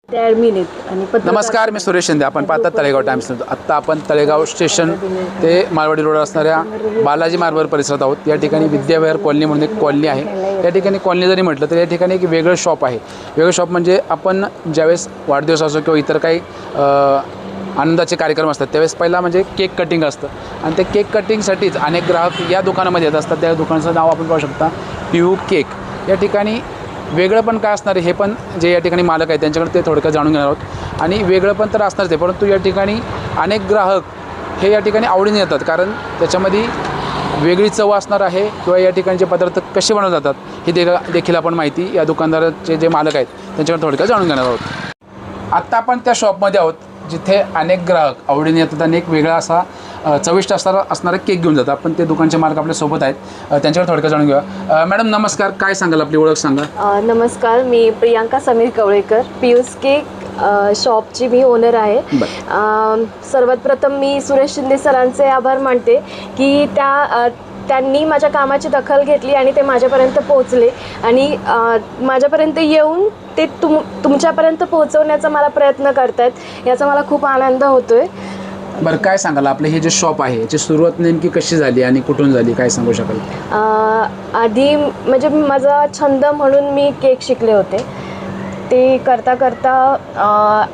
Admin आहेत आणि नमस्कार, मी सुरेश शिंदे. आपण पाहता तळेगाव टाइम्स. आत्ता आपण तळेगाव स्टेशन ते मालवाडी रोड असणाऱ्या बालाजी मार्गावर परिसरात आहोत. या ठिकाणी विद्याविहार कॉलनी म्हणून एक कॉलनी आहे. या ठिकाणी कॉलनी जरी म्हटलं तर या ठिकाणी एक वेगळं शॉप आहे. वेगळं शॉप म्हणजे आपण ज्यावेळेस वाढदिवस असो किंवा इतर काही आनंदाचे कार्यक्रम असतात त्यावेळेस पहिला म्हणजे केक कटिंग असतं आणि ते केक कटिंगसाठीच अनेक ग्राहक या दुकानामध्ये येत असतात. त्या दुकानाचं नाव आपण पाहू शकता, पीयू केक. या ठिकाणी वेगळं पण काय असणार आहे हे पण जे या ठिकाणी मालक आहेत त्यांच्याकडे ते थोडक्यात जाणून घेणार आहोत. आणि वेगळं पण तर असणारच आहे, परंतु या ठिकाणी अनेक ग्राहक हे या ठिकाणी आवडीने येतात कारण त्याच्यामध्ये वेगळी चव असणार आहे किंवा या ठिकाणचे पदार्थ कसे बनवले जातात हे देखील आपण माहिती या दुकानदाराचे जे मालक आहेत त्यांच्याकडे थोडक्यात जाणून घेणार आहोत. आत्ता आपण त्या शॉपमध्ये आहोत जिथे अनेक ग्राहक आवडीने येतात आणि एक वेगळा असा चविष्ट असणारा केक घेऊन जातात. आपण ते दुकानचे मालक आपल्यासोबत आहेत, त्यांच्यावर थोडक्यात जाणून घेऊया. मॅडम नमस्कार, काय सांगाल, आपली ओळख सांगा. नमस्कार, मी प्रियांका समीर कवळेकर, पीयूष केक शॉपची मी ओनर आहे. सर्वात प्रथम मी सुरेश शिंदे सरांचे आभार मानते की त्यांनी माझ्या कामाची दखल घेतली आणि ते माझ्यापर्यंत पोहोचले आणि माझ्यापर्यंत येऊन ते तुमच्यापर्यंत पोहोचवण्याचा मला प्रयत्न करतात. याचा मला खूप आनंद होतोय. बरं, काय सांगाल, आपले हे जे शॉप आहे याची सुरुवात नेमकी कशी झाली आणि कुठून झाली, काय सांगू शकाल? आधी म्हणजे माझा छंद म्हणून मी केक शिकले होते. ते करता करता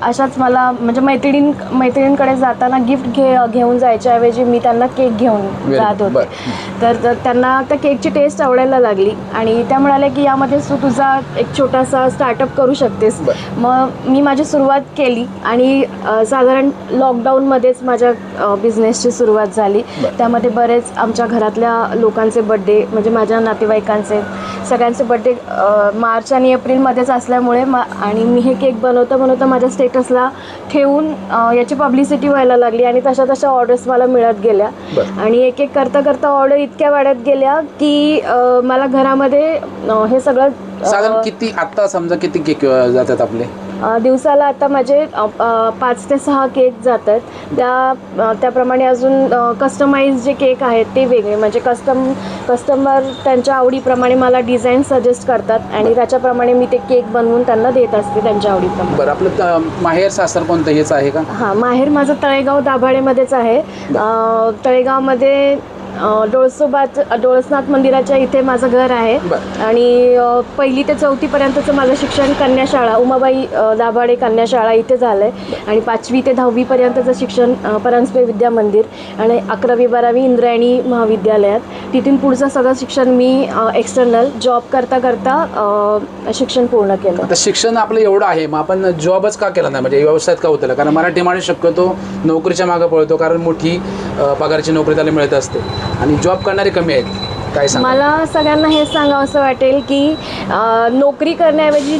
अशाच मला म्हणजे मैत्रिणींकडे जाताना गिफ्ट घेऊन जायच्याऐवजी मी त्यांना केक घेऊन जात होते. तर त्यांना त्या केकची टेस्ट आवडायला लागली आणि त्या म्हणाल्या की यामध्ये तुझा एक छोटासा स्टार्टअप करू शकतेस. मग मी माझी सुरुवात केली आणि साधारण लॉकडाऊनमध्येच माझ्या बिझनेसची सुरुवात झाली. त्यामध्ये बरेच आमच्या घरातल्या लोकांचे बड्डे म्हणजे माझ्या नातेवाईकांचे सगळ्यांचे बड्डे मार्च आणि एप्रिलमध्येच असल्यामुळे आणि मी हे केक बनवता माझ्या स्टेटसला ठेवून याची पब्लिसिटी व्हायला लागली आणि तशा ऑर्डर्स मला मिळत गेल्या आणि एक एक करता ऑर्डर इतक्या वाढत गेल्या की मला घरामध्ये हे सगळं साधारण किती आत्ता समजा किती केक जातात आपले दिवसाला? आता माझे 5 ते 6 केक जातात. त्याप्रमाणे अजून कस्टमाइज जे केक आहेत ते वेगळे म्हणजे कस्टमर त्यांच्या आवडीप्रमाणे मला डिझाईन सजेस्ट करतात आणि त्याच्याप्रमाणे मी ते केक बनवून त्यांना देत असते त्यांच्या आवडीप्रमाणे. बरं, आपलं माहेर सासर कोणतं हेच आहे का? हां, माहेर माझं तळेगाव दाभाडेमध्येच आहे. तळेगावमध्ये डोळसनाथ मंदिराच्या इथे माझं घर आहे आणि 1ली ते 4थी पर्यंतचं माझं शिक्षण कन्याशाळा उमाबाई दाभाडे कन्याशाळा इथे झालं आहे आणि 5वी ते 10वी पर्यंतचं शिक्षण परांजपे विद्या मंदिर आणि 11वी 12वी इंद्रायणी महाविद्यालयात. तिथून पुढचं सगळं शिक्षण मी एक्सटर्नल जॉब करता शिक्षण पूर्ण केलं. आता शिक्षण आपलं एवढं आहे, मग आपण जॉबच का केला नाही, म्हणजे व्यवसायात का होतं? कारण मराठी माणूस शक्यतो नोकरीच्या मागे पळतो कारण मोठी पगाराची नोकरी त्याला मिळत असते आणि जॉब करणारे कमी आहेत. काय सांग? मला सगळ्यांना हे सांगावं असं वाटेल की नोकरी करण्याऐवजी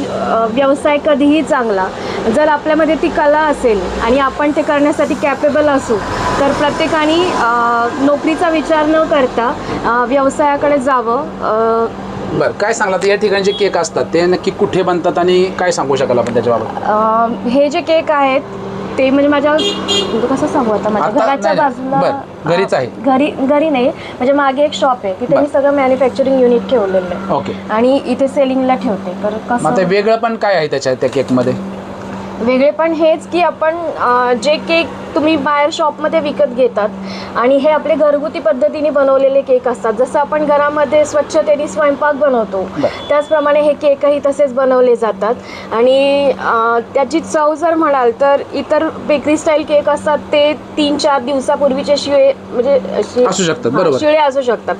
व्यवसाय कधीही चांगला. जर आपल्यामध्ये ती कला असेल आणि आपण ते करण्यासाठी कॅपेबल असू तर प्रत्येकाने नोकरीचा विचार न करता व्यवसायाकडे जावं. बरं, काय सांगला तर या ठिकाणी जे केक असतात ते नक्की कुठे बनतात आणि काय सांगू शकाल आपण त्याच्याबाबत? हे जे केक आहेत ते म्हणजे माझ्या कसं सांगू आता माझ्या घराच्या बाजूला घरीच आहे. घरी नाही म्हणजे मागे एक शॉप आहे तिथे मी सगळं मॅन्युफॅक्चरिंग युनिट ठेवलेलं आहे. ओके. आणि इथे सेलिंगला ठेवते. तर कसं वेगळं पण काय आहे त्या केकमध्ये? वेगळे पण हेच की आपण जे केक तुम्ही बाहेर शॉपमध्ये विकत घेतात आणि हे आपले घरगुती पद्धतीने बनवलेले केक असतात. जसं आपण घरामध्ये स्वच्छतेने स्वयंपाक बनवतो त्याचप्रमाणे हे केकही तसेच बनवले जातात आणि त्याची चव जर म्हणाल तर इतर बेकरी स्टाईल केक असतात ते 3-4 दिवसापूर्वीचे शिळे म्हणजे शिळे असू शकतात.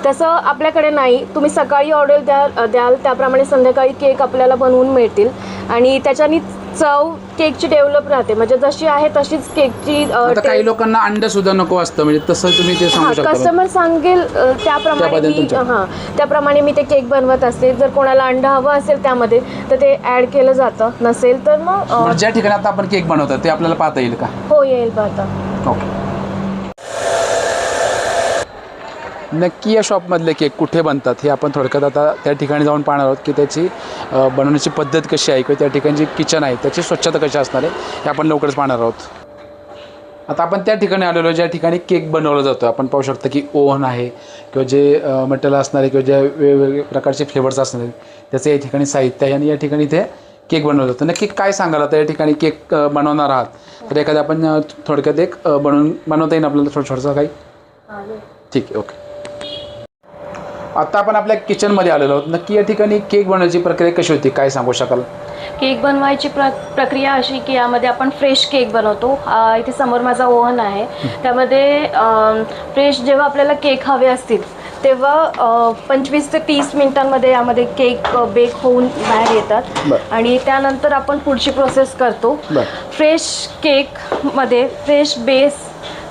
तसं आपल्याकडे नाही. तुम्ही सकाळी ऑर्डर द्याल त्याप्रमाणे संध्याकाळी केक आपल्याला बनवून मिळतील आणि त्याच्यानी चव केकची डेव्हलप राहते. म्हणजे जशी आहे तशीच केकची. काही लोकांना अंड सुद्धा नको असतं, म्हणजे तसं तुम्ही ते सांगू शकता? कस्टमर सांगेल त्याप्रमाणे मी ते केक बनवत असते. जर कोणाला अंड हवं असेल त्यामध्ये तर ते ऍड केलं जातं, नसेल तर मग ज्या ठिकाणी आता आपण केक बनवतो ते आपल्याला पाहता येईल का? हो, येईल पाहता. ओके. नक्की या शॉपमधले केक कुठे बनतात हे आपण थोडक्यात आता त्या ठिकाणी जाऊन पाहणार आहोत की त्याची बनवण्याची पद्धत कशी आहे किंवा त्या ठिकाणी जी किचन आहे त्याची स्वच्छता कशी असणार आहे हे आपण लवकरच पाहणार आहोत. आता आपण त्या ठिकाणी आलेलो ज्या ठिकाणी केक बनवला जातो. आपण पाहू शकता की ओव्हन आहे किंवा जे मटेरियल असणार आहे किंवा ज्या वेगवेगळ्या प्रकारचे फ्लेवर्स असणार आहेत त्याचं या ठिकाणी साहित्य आहे आणि या ठिकाणी ते केक बनवलं होतं. नक्की काय सांगाल आता या ठिकाणी केक बनवणार आहात तर एखाद्या आपण थोडक्यात एक बनवता येईल आपल्याला थोडंसं काही. ठीक आहे, ओके. आता आपण आपल्या किचनमध्ये आलेलो आहोत. नक्की या ठिकाणी केक बनवण्याची प्रक्रिया कशी होती, काय सांगू शकाल? केक बनवायची प्रक्रिया अशी की यामध्ये आपण फ्रेश केक बनवतो. इथे समोर माझा ओव्हन आहे, त्यामध्ये फ्रेश जेव्हा आपल्याला केक हवे असतील तेव्हा 25 ते 30 मिनिटांमध्ये यामध्ये केक बेक होऊन बाहेर येतात. बरं. आणि त्यानंतर आपण पुढची प्रोसेस करतो. बरं. फ्रेश केकमध्ये फ्रेश बेस,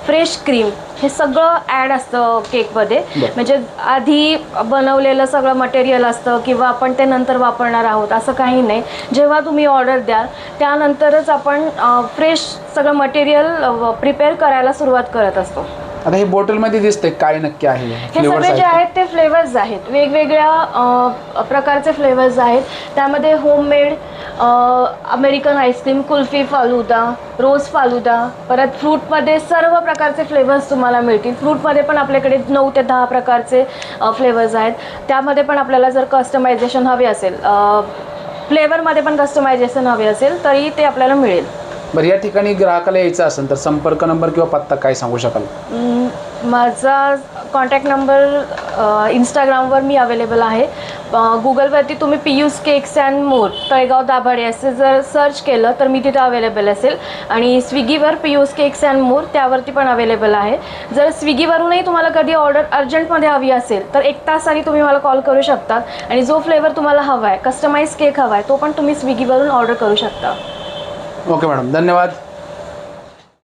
फ्रेश क्रीम हे सगळं ॲड असतं केकमध्ये. बरं. म्हणजे आधी बनवलेलं सगळं मटेरियल असतं किंवा आपण ते नंतर वापरणार आहोत असं काही नाही. जेव्हा तुम्ही ऑर्डर द्याल त्यानंतरच आपण फ्रेश सगळं मटेरियल प्रिपेअर करायला सुरुवात करत असतो. आता हे बॉटलमध्ये दिसतंय काय नक्की आहे? हे सगळे जे आहेत ते फ्लेवर्स आहेत, वेगवेगळ्या प्रकारचे फ्लेवर्स आहेत. त्यामध्ये homemade American ice cream, kulfi falooda, rose falooda, परत फ्रूटमध्ये सर्व प्रकारचे फ्लेवर्स तुम्हाला मिळतील. फ्रूटमध्ये पण आपल्याकडे 9 ते 10 प्रकारचे फ्लेवर्स आहेत. त्यामध्ये पण आपल्याला जर कस्टमायझेशन हवे असेल, फ्लेवरमध्ये पण कस्टमायझेशन हवे असेल तरी ते आपल्याला मिळेल. बरं, या ठिकाणी ग्राहकाला यायचं असेल तर संपर्क नंबर किंवा पत्ता काय सांगू शकाल? माझा कॉन्टॅक्ट नंबर इंस्टाग्रामवर मी अवेलेबल आहे. गुगलवरती तुम्ही Piyus cakes and more Talegaon Dabhade असे जर सर्च केलं तर मी तिथं अवेलेबल असेल. आणि स्विगीवर पियूस केक्स अँड मोर त्यावरती पण अवेलेबल आहे. जर स्विगीवरूनही तुम्हाला कधी ऑर्डर अर्जंटमध्ये हवी असेल तर 1 तास आधी तुम्ही मला कॉल करू शकता आणि जो फ्लेवर तुम्हाला हवा आहे, कस्टमाइज केक हवा आहे, तो पण तुम्ही स्विगीवरून ऑर्डर करू शकता. ओके मॅडम, धन्यवाद.